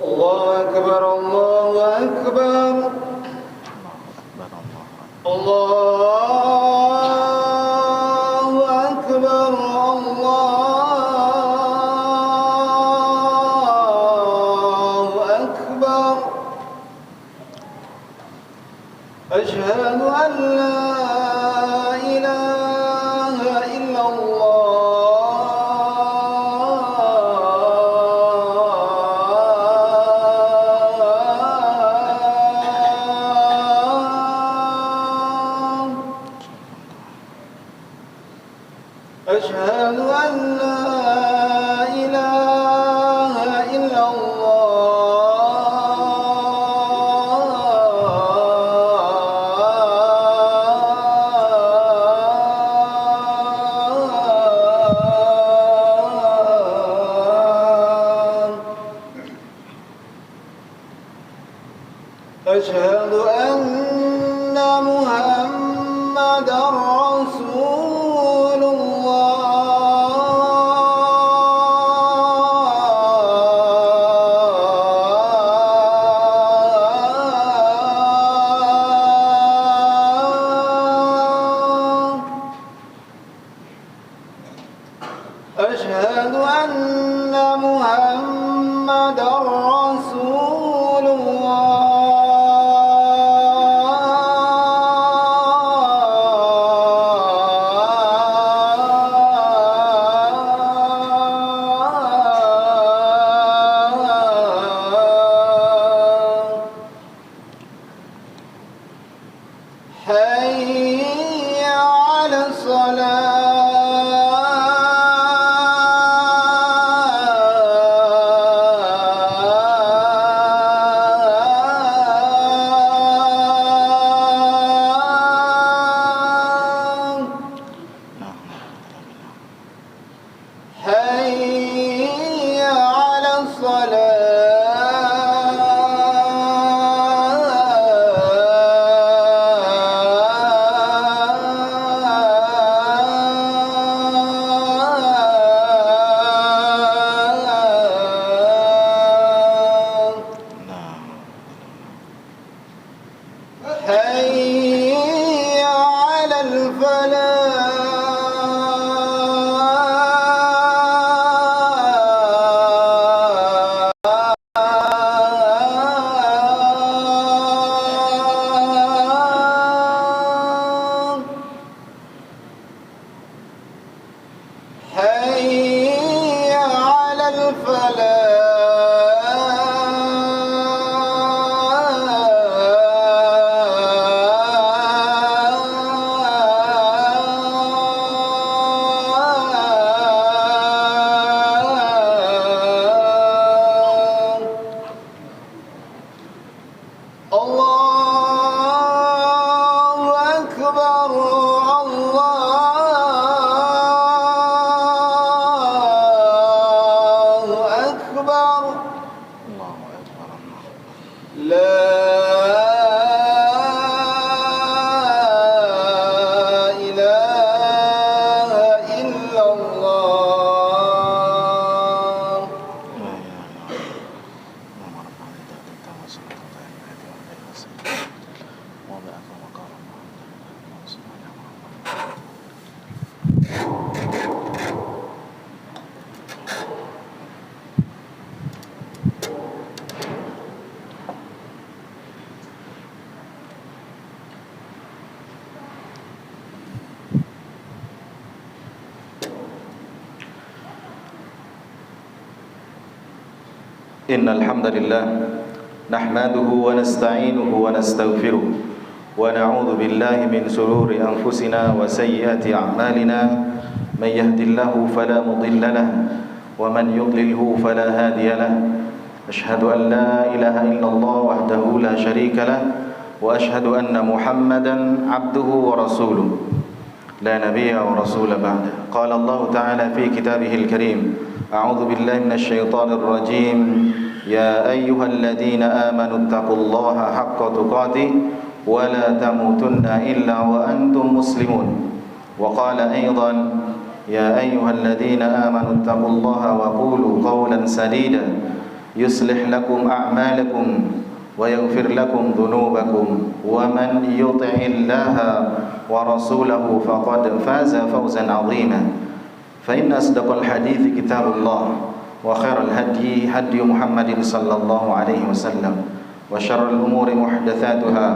الله أكبر الله أكبر الله أكبر الله أكبر أشهد أن لا إله إلا أشهد أن لا إله إلا الله أشهد أن محمدًا رسول أشهد أن محمدًا رسول حي على الصلاة حي على الصلاة حي على الفلاح حي على الفلاح الله أكبر الله أكبر لا إله إلا الله إن الحمد لله نحمده ونستعينه ونستغفره ونعوذ بالله من شرور أنفسنا وسيئات أعمالنا من يهد الله فلا مضل له ومن يضلله فلا هادي له أشهد أن لا إله إلا الله وحده لا شريك له وأشهد أن محمدا عبده ورسوله لا نبي ورسول بعده قال الله تعالى في كتابه الكريم أعوذ بالله من الشيطان الرجيم يا أيها الذين آمنوا اتقوا الله حق تقاته ولا تموتن إلا وأنتم مسلمون وقال أيضا يا أيها الذين آمنوا اتقوا الله وقولوا قولا سديدا يصلح لكم أعمالكم ويغفر لكم ذنوبكم ومن يطع الله ورسوله فقد فاز فوزا عظيما فإن أصدق الحديث كتاب الله وخير الهدي هدي محمد صلى الله عليه وسلم وشر الأمور محدثاتها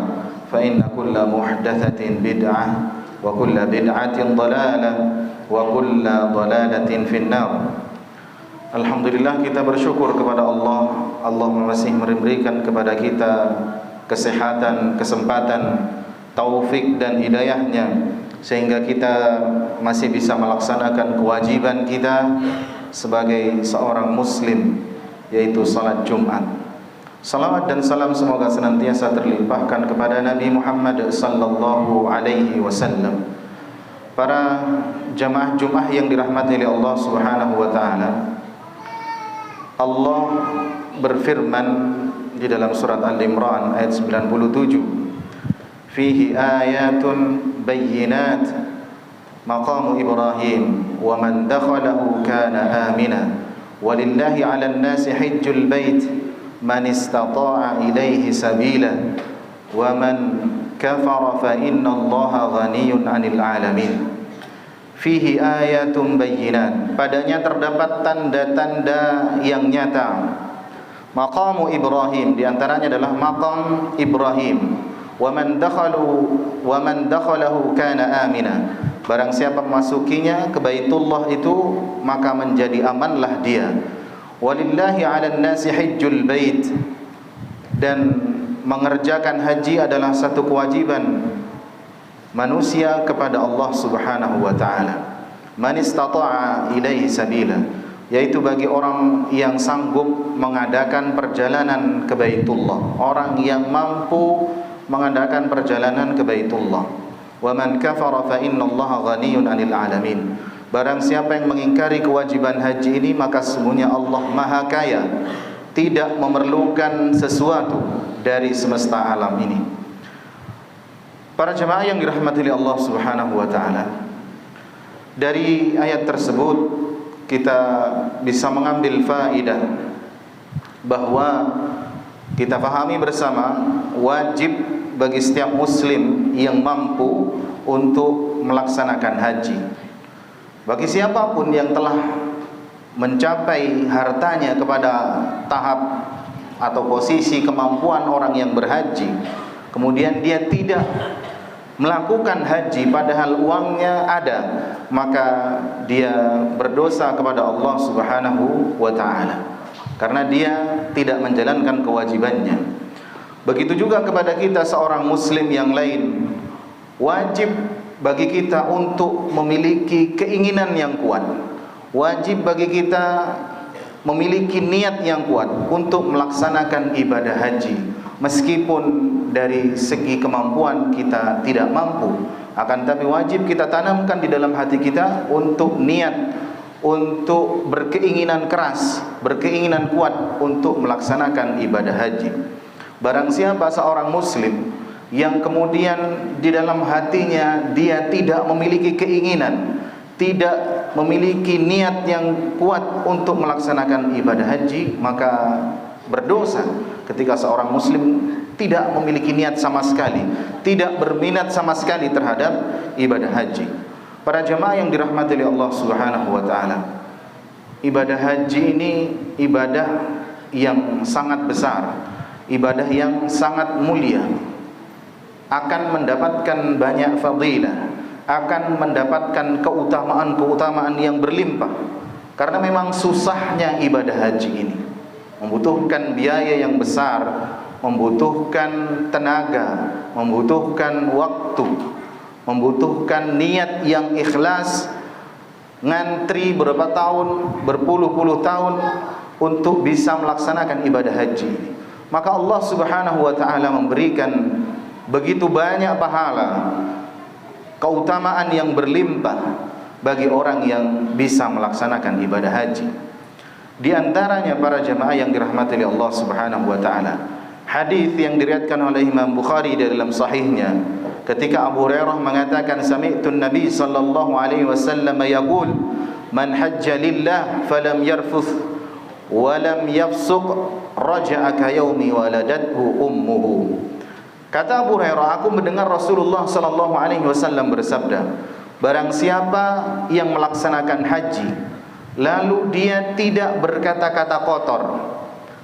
فإن كل محدثة بدعة وكل بدعة ضلالة وكل ضلالة في النار. Alhamdulillah, kita bersyukur kepada Allah. Allah masih memberikan kepada kita kesehatan, kesempatan, taufik dan hidayahnya sehingga kita masih bisa melaksanakan kewajiban kita sebagai seorang muslim, yaitu salat Jumat. Salawat dan salam semoga senantiasa terlimpahkan kepada Nabi Muhammad sallallahu alaihi wasallam. Para jamaah Jumat yang dirahmati oleh Allah Subhanahu wa taala, Allah berfirman di dalam surat Al-Imran ayat 97, fihi ayatun bayyinat maqamu Ibrahim wa man dakhalahu kana amina walillahi 'alan nasi hajjul bait man istata'a ilaihi sabila wa man kafara fa inna Allaha ghaniyyun 'anil 'alamin. Fihi ayatun bayyinat, padanya terdapat tanda-tanda yang nyata. Maqamu Ibrahim, di antaranya adalah maqam Ibrahim. Wa man dakhalahu kana amina. Barang siapa memasukinya ke Baitullah itu maka menjadi amanlah dia. Walillahi 'alan nasi hajjul bait, dan mengerjakan haji adalah satu kewajiban manusia kepada Allah Subhanahu wa taala. Man istata'a ilaihi sabila, yaitu bagi orang yang sanggup mengadakan perjalanan ke Baitullah, orang yang mampu mengadakan perjalanan ke Baitullah. Wa man kafara fa innallaha ghaniyyun 'anil 'alamin. Barang siapa yang mengingkari kewajiban haji ini maka sesungguhnya Allah Maha Kaya, tidak memerlukan sesuatu dari semesta alam ini. Para jemaah yang dirahmati oleh Allah Subhanahu wa taala, dari ayat tersebut kita bisa mengambil faedah bahwa kita pahami bersama wajib bagi setiap muslim yang mampu untuk melaksanakan haji. Bagi siapapun yang telah mencapai hartanya kepada tahap atau posisi kemampuan orang yang berhaji, kemudian dia tidak melakukan haji padahal uangnya ada, maka dia berdosa kepada Allah Subhanahu wa taala karena dia tidak menjalankan kewajibannya. Begitu juga kepada kita seorang muslim yang lain, wajib bagi kita untuk memiliki keinginan yang kuat. Wajib bagi kita memiliki niat yang kuat untuk melaksanakan ibadah haji. Meskipun dari segi kemampuan kita tidak mampu, akan tapi wajib kita tanamkan di dalam hati kita untuk niat, untuk berkeinginan keras, berkeinginan kuat untuk melaksanakan ibadah haji. Barang siapa seorang muslim yang kemudian di dalam hatinya dia tidak memiliki keinginan, tidak memiliki niat yang kuat untuk melaksanakan ibadah haji, maka berdosa ketika seorang muslim tidak memiliki niat sama sekali, tidak berminat sama sekali terhadap ibadah haji. Para jemaah yang dirahmati oleh Allah Subhanahu wa taala, ibadah haji ini ibadah yang sangat besar, ibadah yang sangat mulia, akan mendapatkan banyak fadilah, akan mendapatkan keutamaan-keutamaan yang berlimpah. Karena memang susahnya ibadah haji ini membutuhkan biaya yang besar, membutuhkan tenaga, membutuhkan waktu, membutuhkan niat yang ikhlas, ngantri berapa tahun, berpuluh-puluh tahun untuk bisa melaksanakan ibadah haji. Maka Allah Subhanahu wa taala memberikan begitu banyak pahala, keutamaan yang berlimpah bagi orang yang bisa melaksanakan ibadah haji. Di antaranya para jemaah yang dirahmati oleh Allah Subhanahu wa taala, hadis yang diriwayatkan oleh Imam Bukhari dalam sahihnya ketika Abu Hurairah mengatakan sami'tu Nabi sallallahu alaihi wasallam yaqul man hajja lillah falam yarfuth wa lam yafsuq raja'a ka yaumi waladathu ummuhu. Kata Abu Hurairah, aku mendengar Rasulullah sallallahu alaihi wasallam bersabda, barang siapa yang melaksanakan haji lalu dia tidak berkata-kata kotor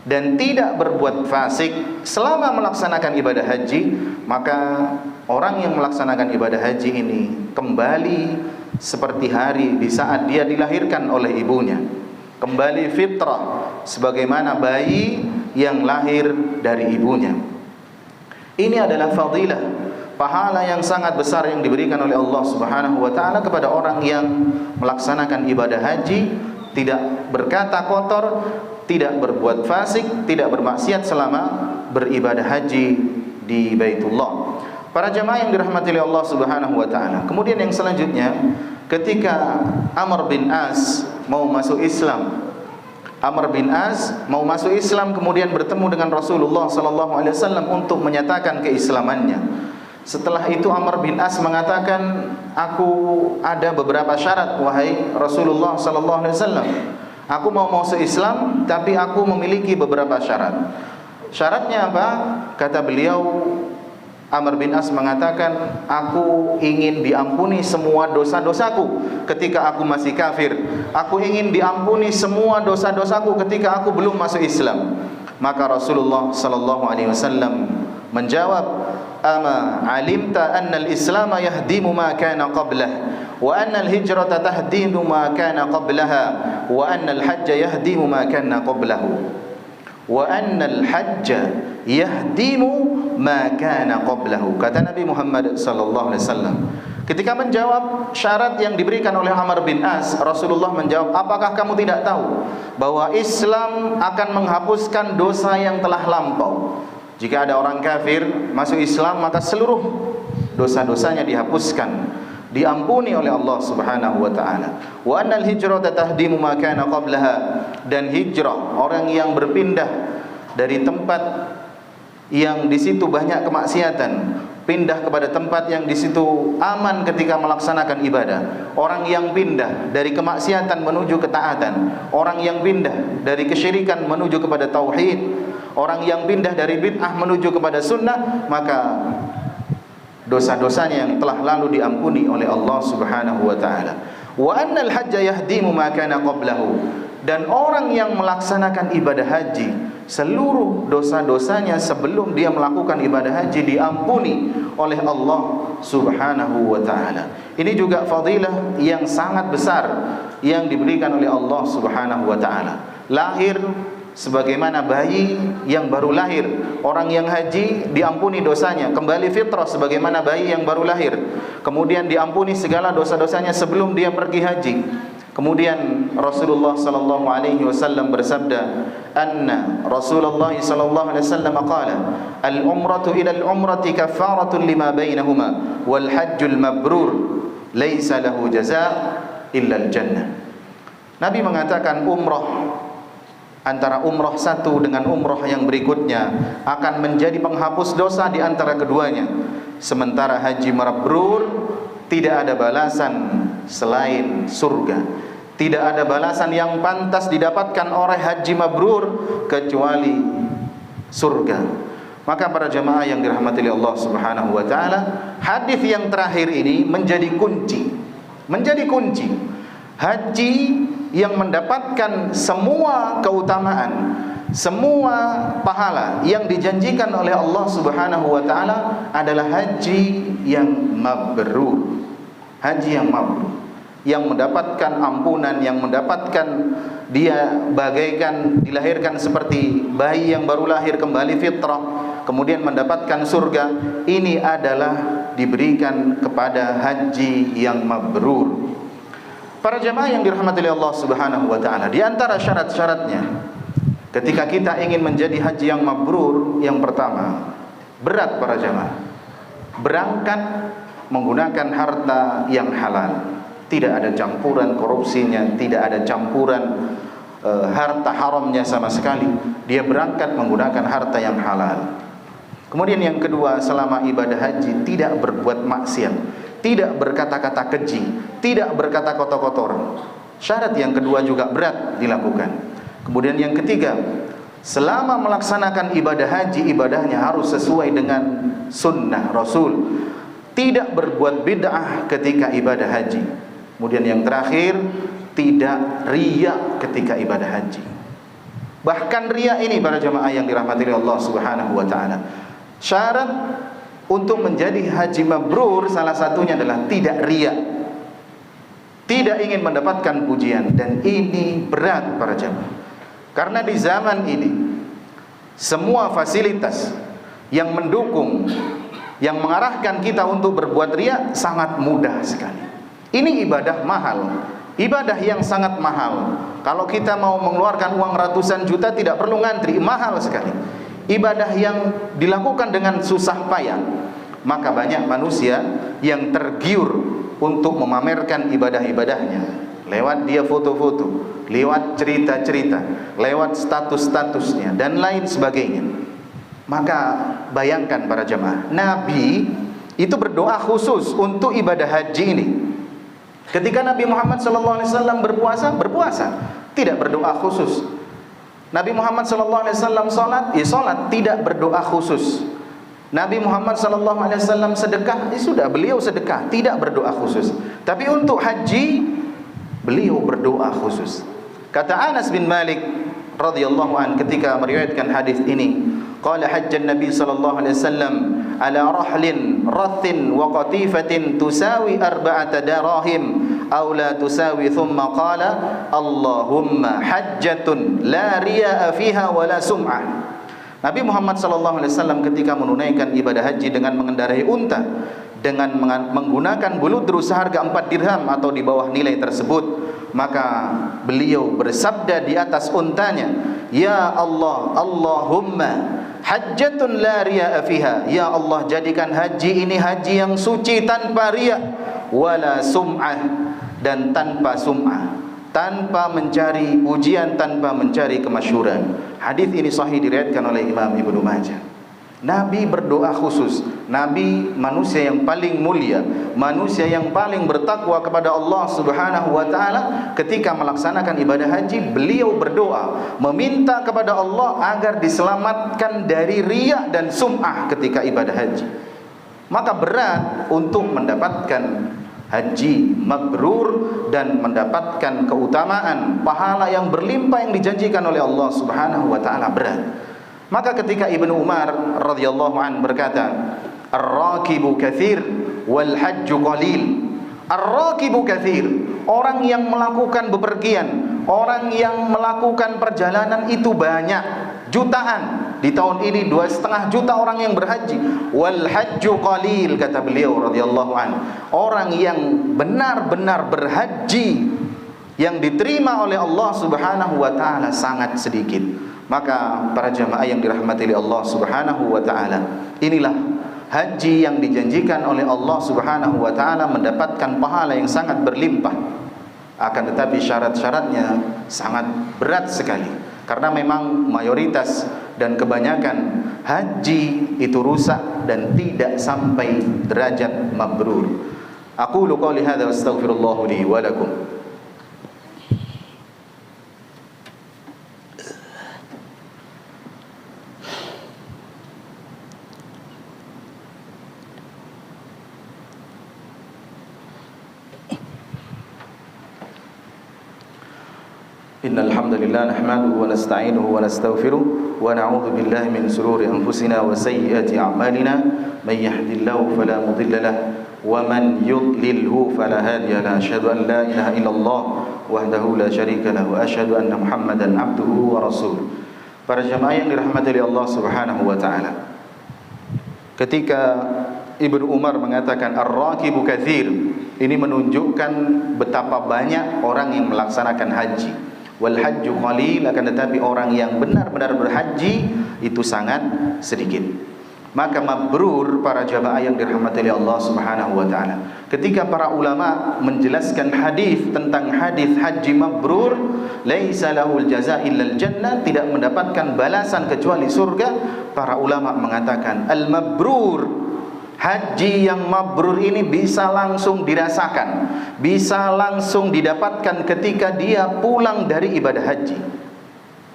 dan tidak berbuat fasik selama melaksanakan ibadah haji, maka orang yang melaksanakan ibadah haji ini kembali seperti hari di saat dia dilahirkan oleh ibunya, kembali fitrah sebagaimana bayi yang lahir dari ibunya. Ini adalah fadilah, pahala yang sangat besar yang diberikan oleh Allah Subhanahu wa taala kepada orang yang melaksanakan ibadah haji, tidak berkata kotor, tidak berbuat fasik, tidak bermaksiat selama beribadah haji di Baitullah. Para jamaah yang dirahmati oleh Allah Subhanahu wa taala. Kemudian yang selanjutnya, ketika Amr bin As mau masuk Islam, kemudian bertemu dengan Rasulullah sallallahu alaihi wasallam untuk menyatakan keislamannya. Setelah itu Amr bin As mengatakan, aku ada beberapa syarat wahai Rasulullah sallallahu alaihi wasallam. Aku mau masuk Islam tapi aku memiliki beberapa syarat. Syaratnya apa? Kata beliau, Amr bin As mengatakan, aku ingin diampuni semua dosa-dosaku ketika aku masih kafir. Aku ingin diampuni semua dosa-dosaku ketika aku belum masuk Islam. Maka Rasulullah sallallahu alaihi wasallam menjawab, ama alimta anna al-islam yahdimu ma kana qablah wa anna al-hijrata tahdimu ma kana qablaha wa anna al-hajja yahdimu ma kana qablahu wa anna al-hajja yahdimu ma kana qablahu. Kata Nabi Muhammad sallallahu alaihi wasallam ketika menjawab syarat yang diberikan oleh Amr bin As, Rasulullah menjawab, apakah kamu tidak tahu bahwa Islam akan menghapuskan dosa yang telah lampau? Jika ada orang kafir masuk Islam, maka seluruh dosa-dosanya dihapuskan, diampuni oleh Allah Subhanahu wa taala. Wa annal hijrata tahdimu ma kana qablaha, dan hijrah, orang yang berpindah dari tempat yang di situ banyak kemaksiatan, pindah kepada tempat yang di situ aman ketika melaksanakan ibadah. Orang yang pindah dari kemaksiatan menuju ketaatan, orang yang pindah dari kesyirikan menuju kepada tauhid, orang yang pindah dari bid'ah menuju kepada sunnah, maka dosa-dosanya yang telah lalu diampuni oleh Allah Subhanahu wa taala. Wa annal hajja yahdimu ma kana qablahu, dan orang yang melaksanakan ibadah haji, seluruh dosa-dosanya sebelum dia melakukan ibadah haji diampuni oleh Allah Subhanahu wa taala. Ini juga fadilah yang sangat besar yang diberikan oleh Allah Subhanahu wa taala. Lahir sebagaimana bayi yang baru lahir. Orang yang haji diampuni dosanya, kembali fitrah sebagaimana bayi yang baru lahir. Kemudian diampuni segala dosa-dosanya sebelum dia pergi haji. Kemudian Rasulullah sallallahu alaihi wasallam bersabda, anna Rasulullah sallallahu alaihi wasallam qala, al-umratu ila al-umrati kaffaratun lima bainahuma wal hajjul mabrur laisa lahu jazaa illa al-jannah. Nabi mengatakan umrah, antara umrah satu dengan umrah yang berikutnya akan menjadi penghapus dosa di antara keduanya. Sementara haji mabrur tidak ada balasan selain surga. Tidak ada balasan yang pantas didapatkan oleh haji mabrur kecuali surga. Maka para jemaah yang dirahmati Allah Subhanahu wa taala, hadis yang terakhir ini menjadi kunci. Menjadi kunci. Haji yang mendapatkan semua keutamaan, semua pahala yang dijanjikan oleh Allah Subhanahu wa taala adalah haji yang mabrur. Haji yang mabrur, yang mendapatkan ampunan, yang mendapatkan dia bagaikan dilahirkan seperti bayi yang baru lahir kembali fitrah, kemudian mendapatkan surga. Ini adalah diberikan kepada haji yang mabrur. Para jemaah yang dirahmati oleh Allah Subhanahu wa taala, di antara syarat-syaratnya ketika kita ingin menjadi haji yang mabrur, yang pertama, berat para jemaah, berangkat menggunakan harta yang halal. Tidak ada campuran korupsinya, tidak ada campuran harta haramnya sama sekali. Dia berangkat menggunakan harta yang halal. Kemudian yang kedua, selama ibadah haji tidak berbuat maksiat, tidak berkata-kata keji, tidak berkata kotor-kotor. Syarat yang kedua juga berat dilakukan. Kemudian yang ketiga, selama melaksanakan ibadah haji, ibadahnya harus sesuai dengan sunnah Rasul, tidak berbuat bid'ah ketika ibadah haji. Kemudian yang terakhir, tidak riya ketika ibadah haji. Bahkan riya ini para jamaah yang dirahmati oleh Allah Subhanahu wa taala, syarat untuk menjadi haji mabrur salah satunya adalah tidak riya, tidak ingin mendapatkan pujian. Dan ini berat para jamaah, karena di zaman ini semua fasilitas yang mendukung, yang mengarahkan kita untuk berbuat riya sangat mudah sekali. Ini ibadah mahal, ibadah yang sangat mahal. Kalau kita mau mengeluarkan uang ratusan juta tidak perlu ngantri, mahal sekali. Ibadah yang dilakukan dengan susah payah. Maka banyak manusia yang tergiur untuk memamerkan ibadah-ibadahnya lewat dia foto-foto, lewat cerita-cerita, lewat status-statusnya dan lain sebagainya. Maka bayangkan para jemaah, Nabi itu berdoa khusus untuk ibadah haji ini. Ketika Nabi Muhammad SAW berpuasa, tidak berdoa khusus. Nabi Muhammad SAW sholat, tidak berdoa khusus. Nabi Muhammad SAW sedekah, sudah beliau sedekah, tidak berdoa khusus. Tapi untuk haji, beliau berdoa khusus. Kata Anas bin Malik radhiyallahu an ketika meriwayatkan hadis ini, qala hajjan Nabi sallallahu alaihi wasallam ala rahlin rathin wa qatifatin tusawi arba'ata darahim aw la tusawi, thumma qala Allahumma hajjatun la riya'a fiha wa la sum'ah. Nabi Muhammad SAW ketika menunaikan ibadah haji dengan mengendarai unta, dengan menggunakan buludru seharga 4 dirham atau di bawah nilai tersebut, maka beliau bersabda di atas untanya, ya Allah, Allahumma hajjatun la riya'a fiha, ya Allah jadikan haji ini haji yang suci tanpa riya, wala sum'ah, dan tanpa sum'ah, tanpa mencari pujian, tanpa mencari kemasyhuran. Hadis ini sahih diriwayatkan oleh Imam Ibnu Majah. Nabi berdoa khusus. Nabi manusia yang paling mulia, manusia yang paling bertakwa kepada Allah Subhanahu wa taala, ketika melaksanakan ibadah haji, beliau berdoa meminta kepada Allah agar diselamatkan dari riya dan sum'ah ketika ibadah haji. Maka berat untuk mendapatkan haji mabrur dan mendapatkan keutamaan pahala yang berlimpah yang dijanjikan oleh Allah Subhanahu wa taala, berat. Maka ketika Ibnu Umar radhiyallahu an berkata, ar-rakibu katsir wal hajju qalil. Ar-rakibu katsir, orang yang melakukan bepergian, orang yang melakukan perjalanan itu banyak, jutaan. Di tahun ini 2,5 juta orang yang berhaji. Wal hajju qalil, kata beliau radhiyallahu an, orang yang benar-benar berhaji yang diterima oleh Allah Subhanahu wa taala sangat sedikit. Maka para jamaah yang dirahmati oleh Allah Subhanahu wa taala, inilah haji yang dijanjikan oleh Allah Subhanahu wa taala mendapatkan pahala yang sangat berlimpah. Akan tetapi syarat-syaratnya sangat berat sekali, karena memang mayoritas dan kebanyakan haji itu rusak dan tidak sampai derajat mabrur. Aqulu qouli hadza wa astaghfirullah li wa lakum. Innal hamdalillah nahmaduhu wa nasta'inuhu wa nastaghfiruh wa na'udzu billahi min shururi anfusina wa sayyiati a'malina, may yahdihillahu fala mudilla lahu wa man yudlilhu fala hadiya lahu. Asyhadu an la ilaha illallah wahdahu la syarika lahu wa asyhadu anna Muhammadan abduhu wa rasuluh. Para jamaah yang dirahmati oleh Allah Subhanahu wa taala, ketika Ibnu Umar mengatakan ar-rakibu katsir, ini menunjukkan betapa banyak orang yang melaksanakan haji. Wal hajju qalil, akan tetapi orang yang benar-benar berhaji itu sangat sedikit. Maka mabrur para jamaah yang dirahmati oleh Allah Subhanahu wa taala, ketika para ulama menjelaskan hadis tentang hadis haji mabrur, laisa lahul jazaa illal jannah, tidak mendapatkan balasan kecuali surga, para ulama mengatakan al mabrur, haji yang mabrur ini bisa langsung dirasakan, bisa langsung didapatkan ketika dia pulang dari ibadah haji.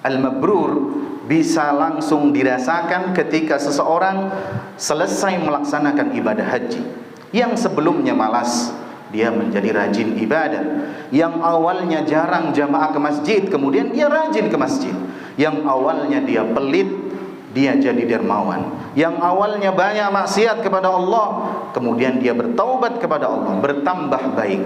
Al-mabrur bisa langsung dirasakan ketika seseorang selesai melaksanakan ibadah haji. Yang sebelumnya malas, dia menjadi rajin ibadah. Yang awalnya jarang jamaah ke masjid, kemudian dia rajin ke masjid. Yang awalnya dia pelit, dia jadi dermawan. Yang awalnya banyak maksiat kepada Allah, kemudian dia bertaubat kepada Allah, bertambah baik.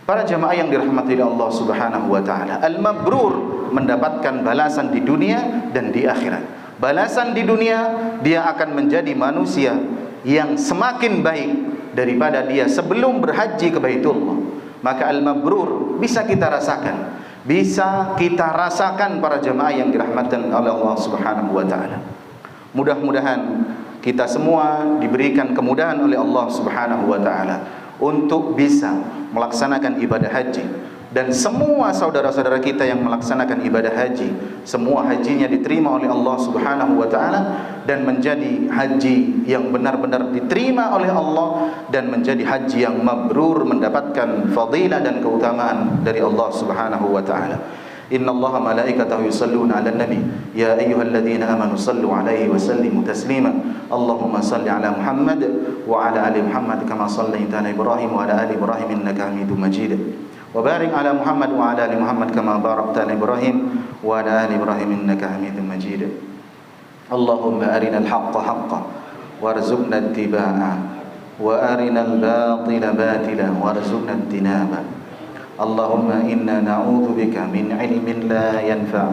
Para jamaah yang dirahmati oleh Allah Subhanahu wa taala, al-mabrur mendapatkan balasan di dunia dan di akhirat. Balasan di dunia, dia akan menjadi manusia yang semakin baik daripada dia sebelum berhaji ke Baitullah. Maka al-mabrur bisa kita rasakan, bisa kita rasakan para jamaah yang dirahmati oleh Allah Subhanahu wa taala. Mudah-mudahan kita semua diberikan kemudahan oleh Allah Subhanahu wa taala untuk bisa melaksanakan ibadah haji. Dan semua saudara-saudara kita yang melaksanakan ibadah haji, semua hajinya diterima oleh Allah Subhanahu wa taala dan menjadi haji yang benar-benar diterima oleh Allah dan menjadi haji yang mabrur, mendapatkan fadilah dan keutamaan dari Allah Subhanahu wa taala. Inna Allah malaikatahu yusalluna ala nabi ya ayyuhalladzina amanu sallu alaihi wa sallimu taslima. Allahumma salli ala Muhammad wa ala ali Muhammad kama sallaita ala Ibrahim wa ala ali Ibrahim innaka Hamidum Majid. Wa barik ala Muhammad wa ala ali Muhammad kama barakta ala Ibrahim wa ala ali Ibrahim innaka Hamidum Majid. Allahumma arinal haqqa haqqan warzuqna ittiba'ah wa arinal batila batila warzuqna ijtinabah. Allahumma inna na'udzu bika min ilmin la yanfa'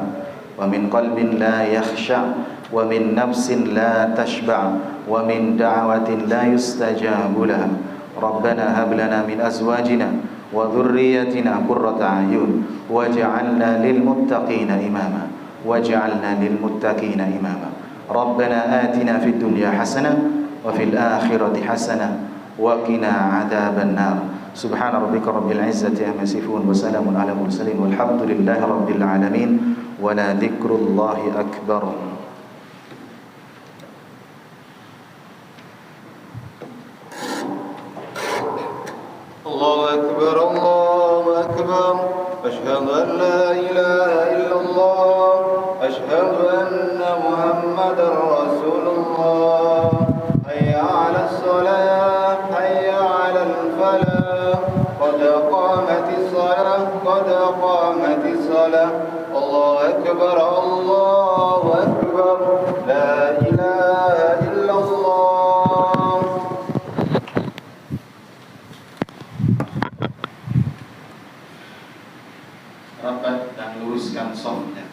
wa min qalbin la yakhsha' wa min nafsin la tashba' wa min da'watin la yustajabu laha. Rabbana hab lana min azwajina wa dhurriyyatina qurrata a'yun waj'alna lil muttaqina imama waj'alna lil muttaqina imama. Rabbana atina fid dunya hasanah wa fil akhirati hasanah wa qina 'adzaban nar. Subhana rabbika rabbil izzati amma yasifun wa salamun ala mursalin walhamdulillahi rabbil alamin wa la dzikrullahi akbar. Allahu akbar, Allahu akbar. Asyhadu an la ilaha illallah, asyhadu anna Muhammadar Rasulullah. Hayya 'alas shalah, hayya 'alal falah. قد قامت الصلاة قد قامت الصلاة. الله أكبر الله أكبر لا إله إلا الله. Rapat dan luruskan shafnya.